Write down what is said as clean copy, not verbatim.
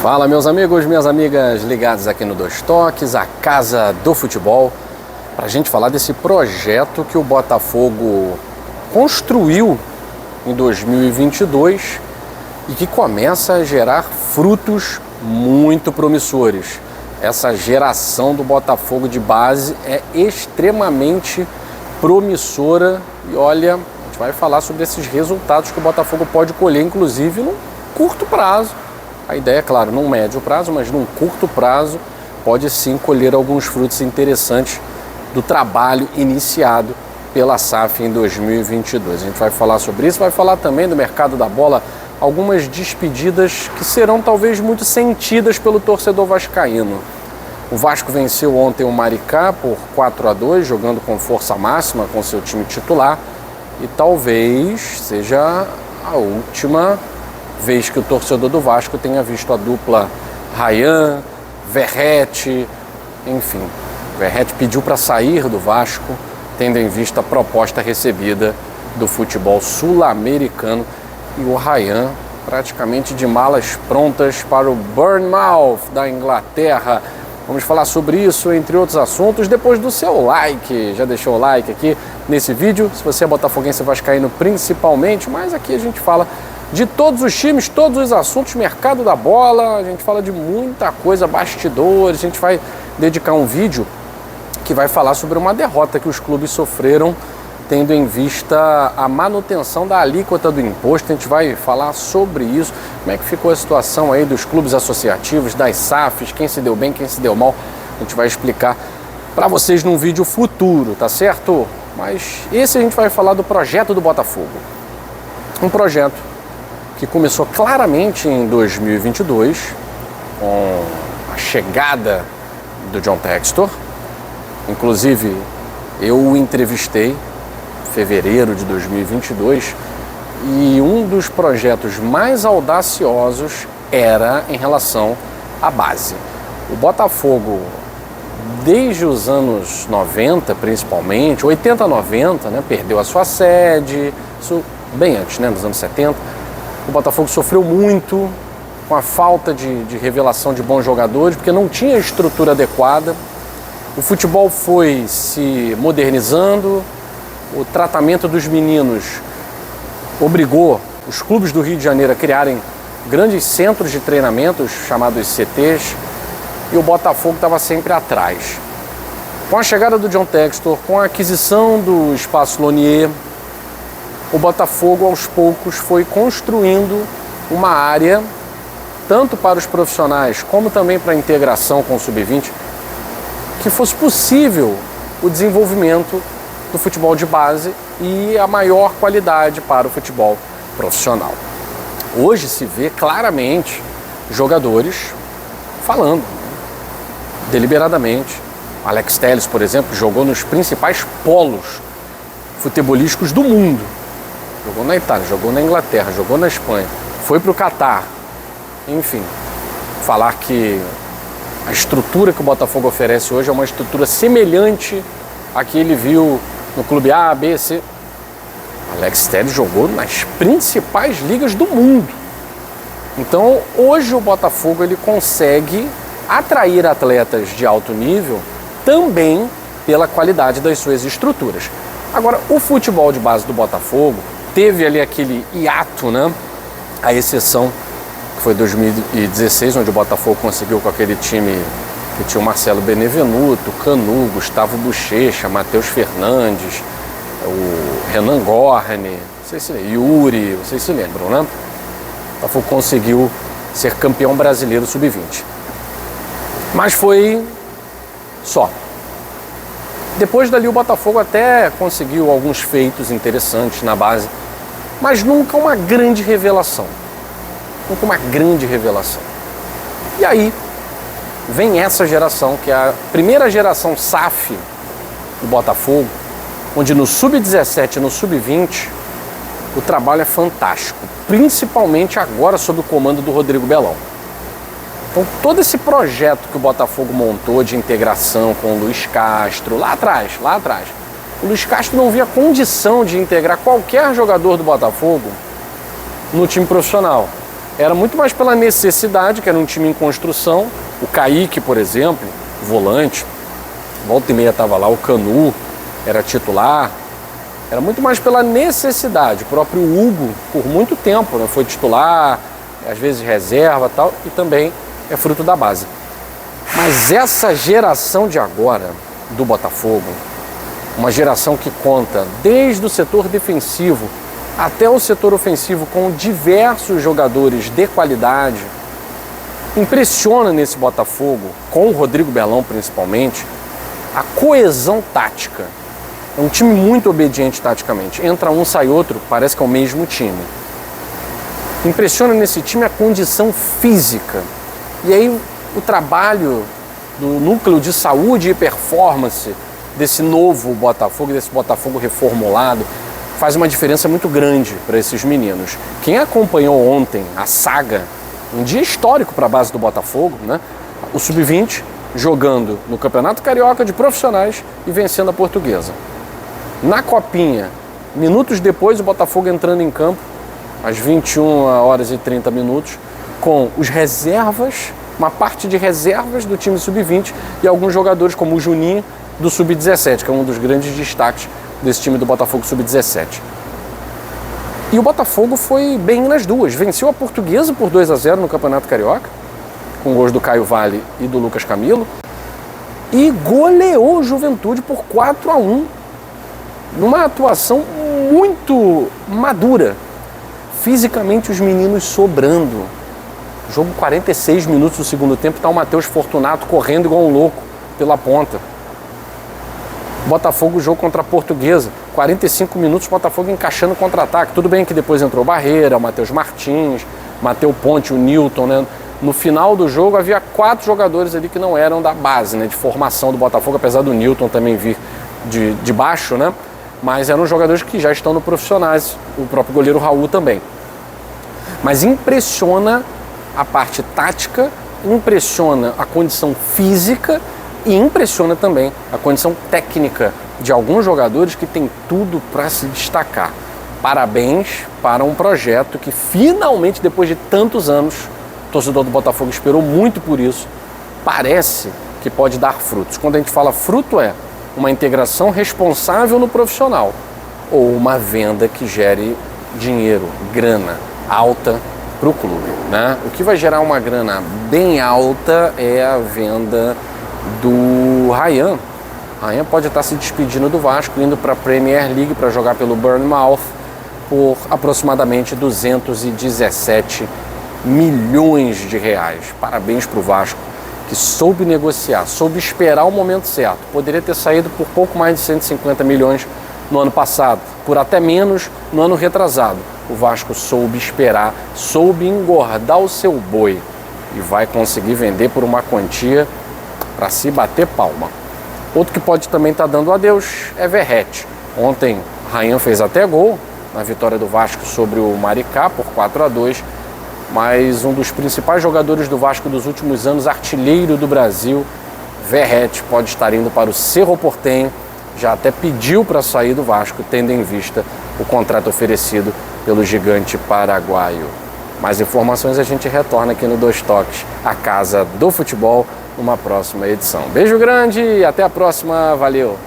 Fala, meus amigos, minhas amigas ligados aqui no Dois Toques, a Casa do Futebol, para a gente falar desse projeto que o Botafogo construiu em 2022 e que começa a gerar frutos muito promissores. Essa geração do Botafogo de base é extremamente promissora e olha, a gente vai falar sobre esses resultados que o Botafogo pode colher, inclusive no curto prazo. A ideia é, claro, num médio prazo, mas num curto prazo pode sim colher alguns frutos interessantes do trabalho iniciado pela SAF em 2022. A gente vai falar sobre isso, vai falar também do mercado da bola, algumas despedidas que serão talvez muito sentidas pelo torcedor vascaíno. O Vasco venceu ontem o Maricá por 4-2, jogando com força máxima com seu time titular, e talvez seja a última vez que o torcedor do Vasco tenha visto a dupla Ryan, Verratti, enfim. Verratti pediu para sair do Vasco, tendo em vista a proposta recebida do futebol sul-americano, e o Ryan praticamente de malas prontas para o Bournemouth da Inglaterra. Vamos falar sobre isso, entre outros assuntos, depois do seu like. Já deixou o like aqui nesse vídeo? Se você é botafoguense vascaíno principalmente, mas aqui a gente fala de todos os times, todos os assuntos, mercado da bola, a gente fala de muita coisa, bastidores. A gente vai dedicar um vídeo que vai falar sobre uma derrota que os clubes sofreram, tendo em vista a manutenção da alíquota do imposto. A gente vai falar sobre isso, como é que ficou a situação aí dos clubes associativos, das SAFs, quem se deu bem, quem se deu mal. A gente vai explicar para vocês num vídeo futuro, tá certo? Mas esse a gente vai falar do projeto do Botafogo. Um projeto que começou claramente em 2022, com a chegada do John Textor. Inclusive, eu o entrevistei em fevereiro de 2022 e um dos projetos mais audaciosos era em relação à base. O Botafogo, desde os anos 90 principalmente, 80, 90, né, perdeu a sua sede, isso bem antes, né, nos anos 70. O Botafogo sofreu muito com a falta de revelação de bons jogadores, porque não tinha estrutura adequada. O futebol foi se modernizando, o tratamento dos meninos obrigou os clubes do Rio de Janeiro a criarem grandes centros de treinamentos, chamados CTs, e o Botafogo estava sempre atrás. Com a chegada do John Textor, com a aquisição do Espaço Lonier, o Botafogo, aos poucos, foi construindo uma área, tanto para os profissionais, como também para a integração com o Sub-20, que fosse possível o desenvolvimento do futebol de base e a maior qualidade para o futebol profissional. Hoje se vê claramente jogadores falando deliberadamente. Alex Telles, por exemplo, jogou nos principais polos futebolísticos do mundo. Jogou na Itália, jogou na Inglaterra, jogou na Espanha, foi para o Catar. Enfim, falar que a estrutura que o Botafogo oferece hoje é uma estrutura semelhante à que ele viu no clube A, B, C. Alex Telles jogou nas principais ligas do mundo. Então, hoje o Botafogo ele consegue atrair atletas de alto nível também pela qualidade das suas estruturas. Agora, o futebol de base do Botafogo teve ali aquele hiato, né? A exceção que foi 2016, onde o Botafogo conseguiu com aquele time que tinha o Marcelo Benevenuto, Canu, Gustavo Bochecha, Matheus Fernandes, o Renan Gorne, Yuri, vocês se lembram, né? O Botafogo conseguiu ser campeão brasileiro sub-20. Mas foi só. Depois dali o Botafogo até conseguiu alguns feitos interessantes na base, mas nunca uma grande revelação. Nunca uma grande revelação. E aí vem essa geração, que é a primeira geração SAF do Botafogo, onde no Sub-17 e no Sub-20 o trabalho é fantástico, principalmente agora sob o comando do Rodrigo Belão. Então todo esse projeto que o Botafogo montou de integração com o Luiz Castro, lá atrás, o Luiz Castro não via condição de integrar qualquer jogador do Botafogo no time profissional. era muito mais pela necessidade, que era um time em construção. O Kaique, por exemplo, volante, volta e meia estava lá, o Canu era titular. Era muito mais pela necessidade. O próprio Hugo, por muito tempo, né, foi titular, às vezes reserva e tal, e também é fruto da base. Mas essa geração de agora do Botafogo, uma geração que conta desde o setor defensivo até o setor ofensivo com diversos jogadores de qualidade, impressiona nesse Botafogo, com o Rodrigo Belão principalmente, a coesão tática. É um time muito obediente taticamente. Entra um, sai outro, parece que é o mesmo time. Impressiona nesse time a condição física. E aí o trabalho do núcleo de saúde e performance desse novo Botafogo, desse Botafogo reformulado, faz uma diferença muito grande para esses meninos. Quem acompanhou ontem a saga, um dia histórico para a base do Botafogo, né? O Sub-20 jogando no Campeonato Carioca de Profissionais e vencendo a Portuguesa. Na Copinha, minutos depois, o Botafogo entrando em campo, às 21 horas e 30 minutos, com os reservas, uma parte de reservas do time Sub-20 e alguns jogadores como o Juninho do Sub-17, que é um dos grandes destaques desse time do Botafogo Sub-17. E o Botafogo foi bem nas duas, venceu a Portuguesa por 2-0 no Campeonato Carioca, com gols do Caio Vale e do Lucas Camilo, e goleou o Juventude por 4-1, numa atuação muito madura. Fisicamente os meninos sobrando. Jogo 46 minutos do segundo tempo, está o Matheus Fortunato correndo igual um louco pela ponta. Botafogo jogo contra a Portuguesa, 45 minutos, Botafogo encaixando contra-ataque. Tudo bem que depois entrou Barreira, o Matheus Martins, Matheus Ponte, o Newton, né? No final do jogo havia 4 jogadores ali que não eram da base, né, de formação do Botafogo, apesar do Newton também vir de baixo, né? Mas eram jogadores que já estão no profissionais, o próprio goleiro Raul também. Mas impressiona a parte tática, impressiona a condição física e impressiona também a condição técnica de alguns jogadores que têm tudo para se destacar. Parabéns para um projeto que finalmente, depois de tantos anos, o torcedor do Botafogo esperou muito por isso, parece que pode dar frutos. Quando a gente fala fruto, é uma integração responsável no profissional ou uma venda que gere dinheiro, grana alta para o clube, né? O que vai gerar uma grana bem alta é a venda do Ryan. Ryan pode estar se despedindo do Vasco, indo para a Premier League para jogar pelo Bournemouth por aproximadamente 217 milhões de reais. Parabéns para o Vasco, que soube negociar, soube esperar o momento certo. Poderia ter saído por pouco mais de 150 milhões no ano passado, por até menos no ano retrasado. O Vasco soube esperar, soube engordar o seu boi e vai conseguir vender por uma quantia para se bater palma. Outro que pode também estar dando adeus é Verratti. Ontem, Ryan fez até gol na vitória do Vasco sobre o Maricá por 4-2, mas um dos principais jogadores do Vasco dos últimos anos, artilheiro do Brasil, Verratti, pode estar indo para o Cerro Porteño, já até pediu para sair do Vasco, tendo em vista o contrato oferecido pelo gigante paraguaio. Mais informações a gente retorna aqui no Dois Toques, a casa do futebol, numa próxima edição. Beijo grande e até a próxima, valeu!